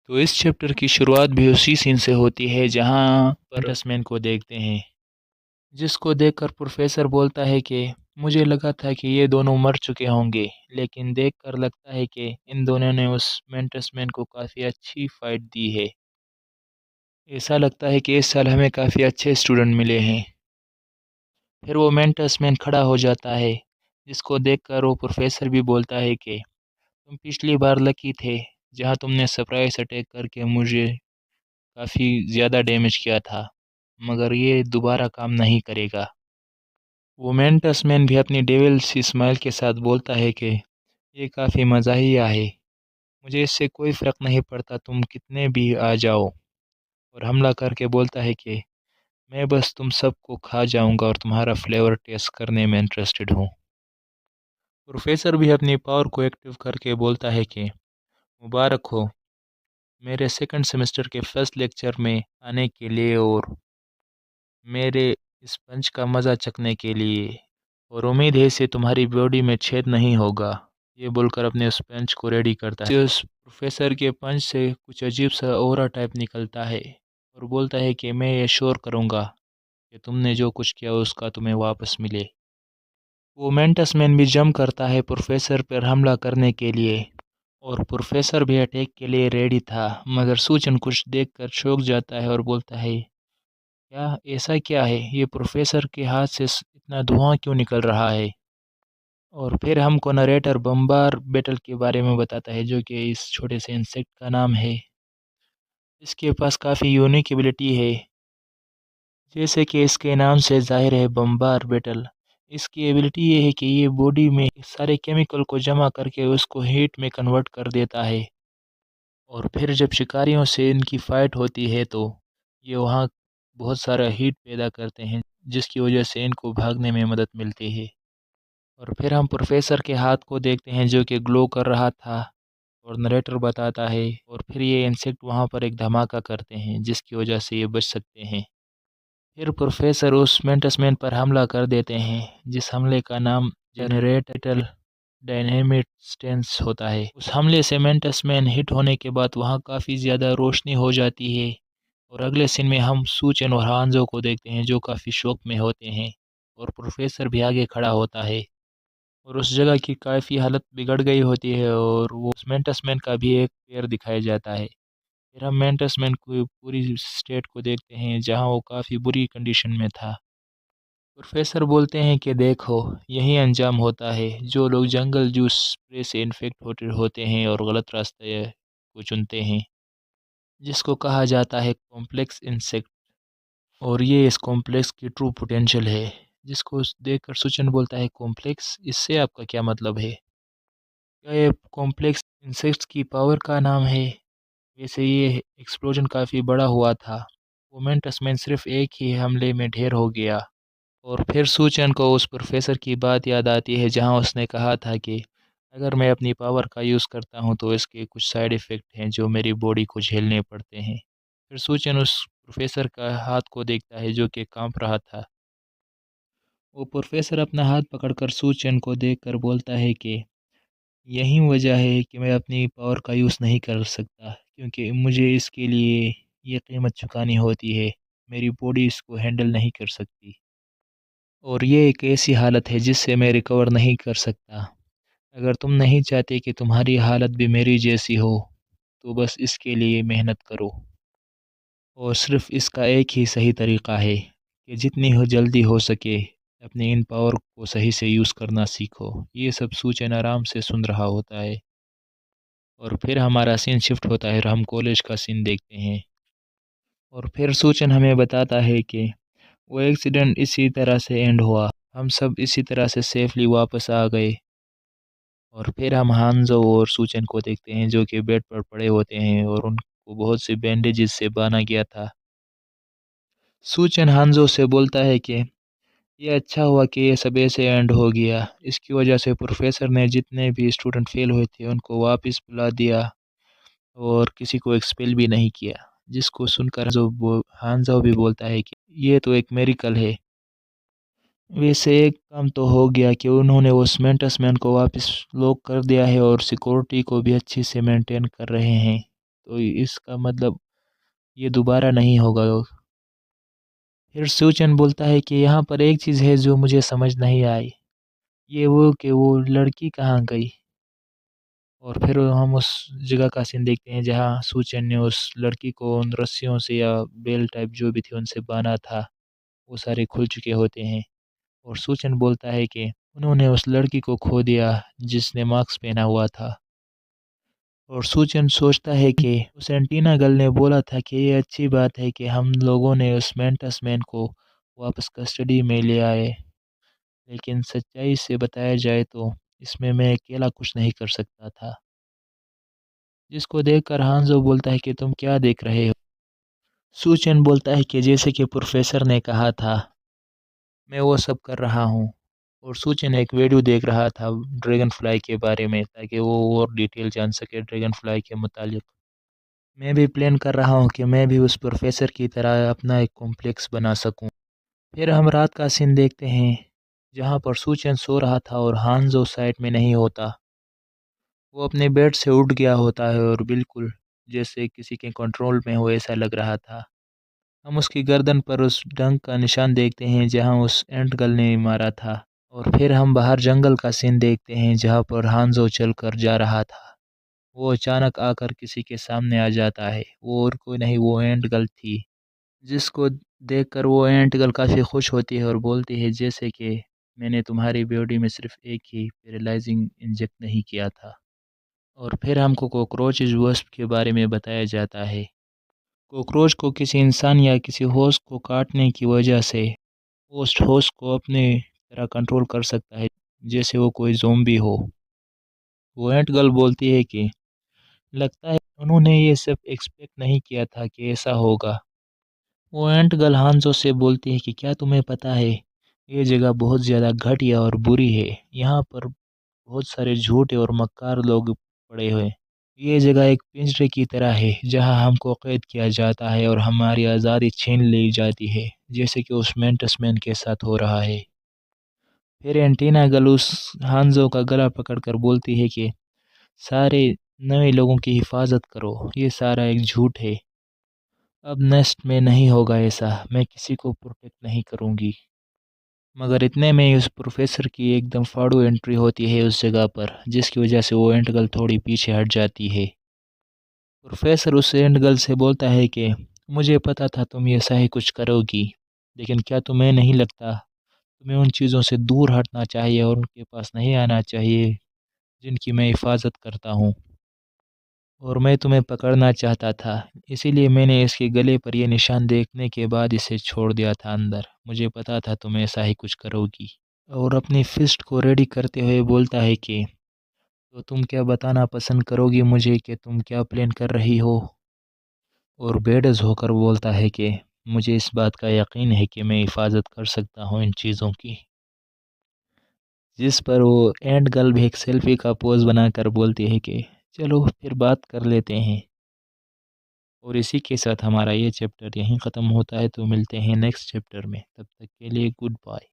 تو اس چیپٹر کی شروعات بھی اسی سین سے ہوتی ہے جہاں پر رسمین کو دیکھتے ہیں، جس کو دیکھ کر پروفیسر بولتا ہے کہ مجھے لگا تھا کہ یہ دونوں مر چکے ہوں گے، لیکن دیکھ کر لگتا ہے کہ ان دونوں نے اس مینٹس مین کو کافی اچھی فائٹ دی ہے۔ ایسا لگتا ہے کہ اس سال ہمیں کافی اچھے اسٹوڈنٹ ملے ہیں۔ پھر وہ مینٹس مین کھڑا ہو جاتا ہے، جس کو دیکھ کر وہ پروفیسر بھی بولتا ہے کہ تم پچھلی بار لکی تھے جہاں تم نے سرپرائز اٹیک کر کے مجھے کافی زیادہ ڈیمیج کیا تھا، مگر یہ دوبارہ کام نہیں کرے گا۔ وہ مینٹس مین بھی اپنی ڈیول سی اسمائل کے ساتھ بولتا ہے کہ یہ کافی مزاحیہ ہے، مجھے اس سے کوئی فرق نہیں پڑتا تم کتنے بھی آ جاؤ، اور حملہ کر کے بولتا ہے کہ میں بس تم سب کو کھا جاؤں گا اور تمہارا فلیور ٹیسٹ کرنے میں انٹرسٹڈ ہوں۔ پروفیسر بھی اپنی پاور کو ایکٹیو کر کے بولتا ہے کہ مبارک ہو میرے سیکنڈ سیمسٹر کے فرسٹ لیکچر میں آنے کے لیے اور میرے اس پنچ کا مزہ چکھنے کے لیے، اور امید ہے اسے تمہاری باڈی میں چھید نہیں ہوگا۔ یہ بول کر اپنے اس پنچ کو ریڈی کرتا ہے۔ اس پروفیسر کے پنچ سے کچھ عجیب سا اورا ٹائپ نکلتا ہے اور بولتا ہے کہ میں یہ شور کروں گا کہ تم نے جو کچھ کیا اس کا تمہیں واپس ملے۔ وہ مینٹس مین بھی جم کرتا ہے پروفیسر پر حملہ کرنے کے لیے، اور پروفیسر بھی اٹیک کے لیے ریڈی تھا، مگر سوچن کچھ دیکھ کر چونک جاتا ہے اور بولتا ہے کیا ایسا کیا ہے، یہ پروفیسر کے ہاتھ سے اتنا دھواں کیوں نکل رہا ہے؟ اور پھر ہم کو نریٹر بمبار بیٹل کے بارے میں بتاتا ہے، جو کہ اس چھوٹے سے انسیکٹ کا نام ہے۔ اس کے پاس کافی یونیک ایبلٹی ہے، جیسے کہ اس کے نام سے ظاہر ہے بمبار بیٹل۔ اس کی ایبلٹی یہ ہے کہ یہ باڈی میں سارے کیمیکل کو جمع کر کے اس کو ہیٹ میں کنورٹ کر دیتا ہے، اور پھر جب شکاریوں سے ان کی فائٹ ہوتی ہے تو یہ وہاں بہت سارا ہیٹ پیدا کرتے ہیں، جس کی وجہ سے ان کو بھاگنے میں مدد ملتی ہے۔ اور پھر ہم پروفیسر کے ہاتھ کو دیکھتے ہیں جو کہ گلو کر رہا تھا، اور نریٹر بتاتا ہے، اور پھر یہ انسیکٹ وہاں پر ایک دھماکہ کرتے ہیں جس کی وجہ سے یہ بچ سکتے ہیں۔ پھر پروفیسر اس مینٹس مین پر حملہ کر دیتے ہیں، جس حملے کا نام جنریٹل ڈائنیمٹ سٹینس ہوتا ہے۔ اس حملے سے مینٹس مین ہٹ ہونے کے بعد وہاں کافی زیادہ روشنی ہو جاتی ہے، اور اگلے سین میں ہم سوچن اور ہانزو کو دیکھتے ہیں جو کافی شوق میں ہوتے ہیں، اور پروفیسر بھی آگے کھڑا ہوتا ہے، اور اس جگہ کی کافی حالت بگڑ گئی ہوتی ہے، اور وہ مینٹس مین کا بھی ایک پیر دکھایا جاتا ہے۔ پھر ہم مینٹس مین کو پوری اسٹیٹ کو دیکھتے ہیں جہاں وہ کافی بری کنڈیشن میں تھا۔ پروفیسر بولتے ہیں کہ دیکھو یہی انجام ہوتا ہے جو لوگ جنگل جوس اسپرے سے انفیکٹ ہوتے ہیں اور غلط راستے کو چنتے ہیں، جس کو کہا جاتا ہے کمپلیکس انسیکٹ، اور یہ اس کمپلیکس کی ٹرو پوٹینشیل ہے۔ جس کو دیکھ کر سوچن بولتا ہے کمپلیکس، اس سے آپ کا کیا مطلب ہے؟ کیا یہ کمپلیکس انسیکٹس کی پاور کا نام ہے؟ ویسے یہ ایکسپلوژن کافی بڑا ہوا تھا، وہ مینٹس مین صرف ایک ہی حملے میں ڈھیر ہو گیا۔ اور پھر سوچن کو اس پروفیسر کی بات یاد آتی ہے جہاں اس نے کہا تھا کہ اگر میں اپنی پاور کا یوز کرتا ہوں تو اس کے کچھ سائیڈ ایفیکٹ ہیں جو میری باڈی کو جھیلنے پڑتے ہیں۔ پھر سوچن اس پروفیسر کا ہاتھ کو دیکھتا ہے جو کہ کانپ رہا تھا۔ وہ پروفیسر اپنا ہاتھ پکڑ کر سوچن کو دیکھ کر بولتا ہے کہ یہی وجہ ہے کہ میں اپنی پاور کا یوز نہیں کر سکتا، کیونکہ مجھے اس کے لیے یہ قیمت چکانی ہوتی ہے، میری باڈی اس کو ہینڈل نہیں کر سکتی، اور یہ ایک ایسی حالت ہے جس سے میں ریکور نہیں کر سکتا۔ اگر تم نہیں چاہتے کہ تمہاری حالت بھی میری جیسی ہو تو بس اس کے لیے محنت کرو، اور صرف اس کا ایک ہی صحیح طریقہ ہے کہ جتنی ہو جلدی ہو سکے اپنے ان پاور کو صحیح سے یوز کرنا سیکھو۔ یہ سب سوچن آرام سے سن رہا ہوتا ہے، اور پھر ہمارا سین شفٹ ہوتا ہے اور ہم کالج کا سین دیکھتے ہیں، اور پھر سوچن ہمیں بتاتا ہے کہ وہ ایکسیڈنٹ اسی طرح سے اینڈ ہوا، ہم سب اسی طرح سے سیفلی واپس آ گئے۔ اور پھر ہم ہانزو اور سوچن کو دیکھتے ہیں جو کہ بیڈ پر پڑے ہوتے ہیں اور ان کو بہت سے بینڈیجز سے باندھا گیا تھا۔ سوچن ہانزو سے بولتا ہے کہ یہ اچھا ہوا کہ یہ سب ایسے اینڈ ہو گیا، اس کی وجہ سے پروفیسر نے جتنے بھی اسٹوڈنٹ فیل ہوئے تھے ان کو واپس بلا دیا اور کسی کو ایکسپیل بھی نہیں کیا، جس کو سن کر ہانزو بھی بولتا ہے کہ یہ تو ایک میریکل ہے۔ ویسے ایک کام تو ہو گیا کہ انہوں نے اس مینٹس مین کو واپس لوک کر دیا ہے اور سیکورٹی کو بھی اچھی سے مینٹین کر رہے ہیں، تو اس کا مطلب یہ دوبارہ نہیں ہوگا۔ پھر سوچن بولتا ہے کہ یہاں پر ایک چیز ہے جو مجھے سمجھ نہیں آئی، یہ وہ کہ وہ لڑکی کہاں گئی۔ اور پھر ہم اس جگہ کا سین دیکھتے ہیں جہاں سوچن نے اس لڑکی کو ان رسیوں سے یا بیل ٹائپ جو بھی تھی ان سے باندھا تھا، وہ سارے کھل چکے ہوتے ہیں۔ اور سوچن بولتا ہے کہ انہوں نے اس لڑکی کو کھو دیا جس نے ماسک پہنا ہوا تھا۔ اور سوچن سوچتا ہے کہ اس اینٹینا گرل نے بولا تھا کہ یہ اچھی بات ہے کہ ہم لوگوں نے اس مینٹس مین کو واپس کسٹڈی میں لے آئے، لیکن سچائی سے بتایا جائے تو اس میں اکیلا کچھ نہیں کر سکتا تھا۔ جس کو دیکھ کر ہانزو بولتا ہے کہ تم کیا دیکھ رہے ہو؟ سوچن بولتا ہے کہ جیسے کہ پروفیسر نے کہا تھا میں وہ سب کر رہا ہوں۔ اور سوچن ایک ویڈیو دیکھ رہا تھا ڈریگن فلائی کے بارے میں تاکہ وہ اور ڈیٹیل جان سکے ڈریگن فلائی کے متعلق۔ میں بھی پلان کر رہا ہوں کہ میں بھی اس پروفیسر کی طرح اپنا ایک کمپلیکس بنا سکوں۔ پھر ہم رات کا سین دیکھتے ہیں جہاں پر سوچن سو رہا تھا اور ہانزو سائٹ میں نہیں ہوتا۔ وہ اپنے بیڈ سے اٹھ گیا ہوتا ہے اور بالکل جیسے کسی کے کنٹرول میں ہو ایسا لگ رہا تھا۔ ہم اس کی گردن پر اس ڈنک کا نشان دیکھتے ہیں جہاں اس اینٹ گرل نے مارا تھا۔ اور پھر ہم باہر جنگل کا سین دیکھتے ہیں جہاں پر ہانزو چل کر جا رہا تھا۔ وہ اچانک آ کر کسی کے سامنے آ جاتا ہے، وہ اور کوئی نہیں وہ اینٹ گرل تھی، جس کو دیکھ کر وہ اینٹ گرل کافی خوش ہوتی ہے اور بولتی ہے جیسے کہ میں نے تمہاری باڈی میں صرف ایک ہی پیرالائزنگ انجیکٹ نہیں کیا تھا۔ اور پھر ہم کو کوکروچز وسپ کے بارے میں بتایا جاتا ہے۔ کوکروچ کو کسی انسان یا کسی ہوسٹ کو کاٹنے کی وجہ سے ہوسٹ کو اپنے طرح کنٹرول کر سکتا ہے جیسے وہ کوئی زومبی ہو۔ وہ اینٹ گرل بولتی ہے کہ لگتا ہے انہوں نے یہ سب ایکسپیکٹ نہیں کیا تھا کہ ایسا ہوگا۔ وہ اینٹ گرل ہانزو سے بولتی ہے کہ کیا تمہیں پتہ ہے یہ جگہ بہت زیادہ گھٹیا اور بری ہے، یہاں پر بہت سارے جھوٹے اور مکار لوگ پڑے ہوئے۔ یہ جگہ ایک پنجرے کی طرح ہے جہاں ہم کو قید کیا جاتا ہے اور ہماری آزادی چھین لی جاتی ہے جیسے کہ اس مینٹس مین کے ساتھ ہو رہا ہے۔ پھر اینٹینا گرل اس ہانزو کا گلا پکڑ کر بولتی ہے کہ سارے نئے لوگوں کی حفاظت کرو، یہ سارا ایک جھوٹ ہے، اب نیکسٹ میں نہیں ہوگا ایسا، میں کسی کو پروٹیکٹ نہیں کروں گی۔ مگر اتنے میں اس پروفیسر کی ایک دم فاڑو انٹری ہوتی ہے اس جگہ پر جس کی وجہ سے وہ اینٹ گرل تھوڑی پیچھے ہٹ جاتی ہے۔ پروفیسر اس اینٹ گرل سے بولتا ہے کہ مجھے پتا تھا تم ایسا ہی کچھ کرو گی، لیکن کیا تمہیں نہیں لگتا تمہیں ان چیزوں سے دور ہٹنا چاہیے اور ان کے پاس نہیں آنا چاہیے جن کی میں حفاظت کرتا ہوں، اور میں تمہیں پکڑنا چاہتا تھا اسی لیے میں نے اس کے گلے پر یہ نشان دیکھنے کے بعد اسے چھوڑ دیا تھا اندر، مجھے پتا تھا تم ایسا ہی کچھ کرو گی۔ اور اپنی فسٹ کو ریڈی کرتے ہوئے بولتا ہے کہ تو تم کیا بتانا پسند کرو گی مجھے کہ تم کیا پلان کر رہی ہو؟ اور بیڈز ہو کر بولتا ہے کہ مجھے اس بات کا یقین ہے کہ میں حفاظت کر سکتا ہوں ان چیزوں کی۔ جس پر وہ اینٹ گرل بھی ایک سیلفی کا پوز بنا کر بولتی ہے کہ چلو پھر بات کر لیتے ہیں۔ اور اسی کے ساتھ ہمارا یہ چیپٹر یہیں ختم ہوتا ہے، تو ملتے ہیں نیکسٹ چیپٹر میں، تب تک کے لیے گڈ بائے۔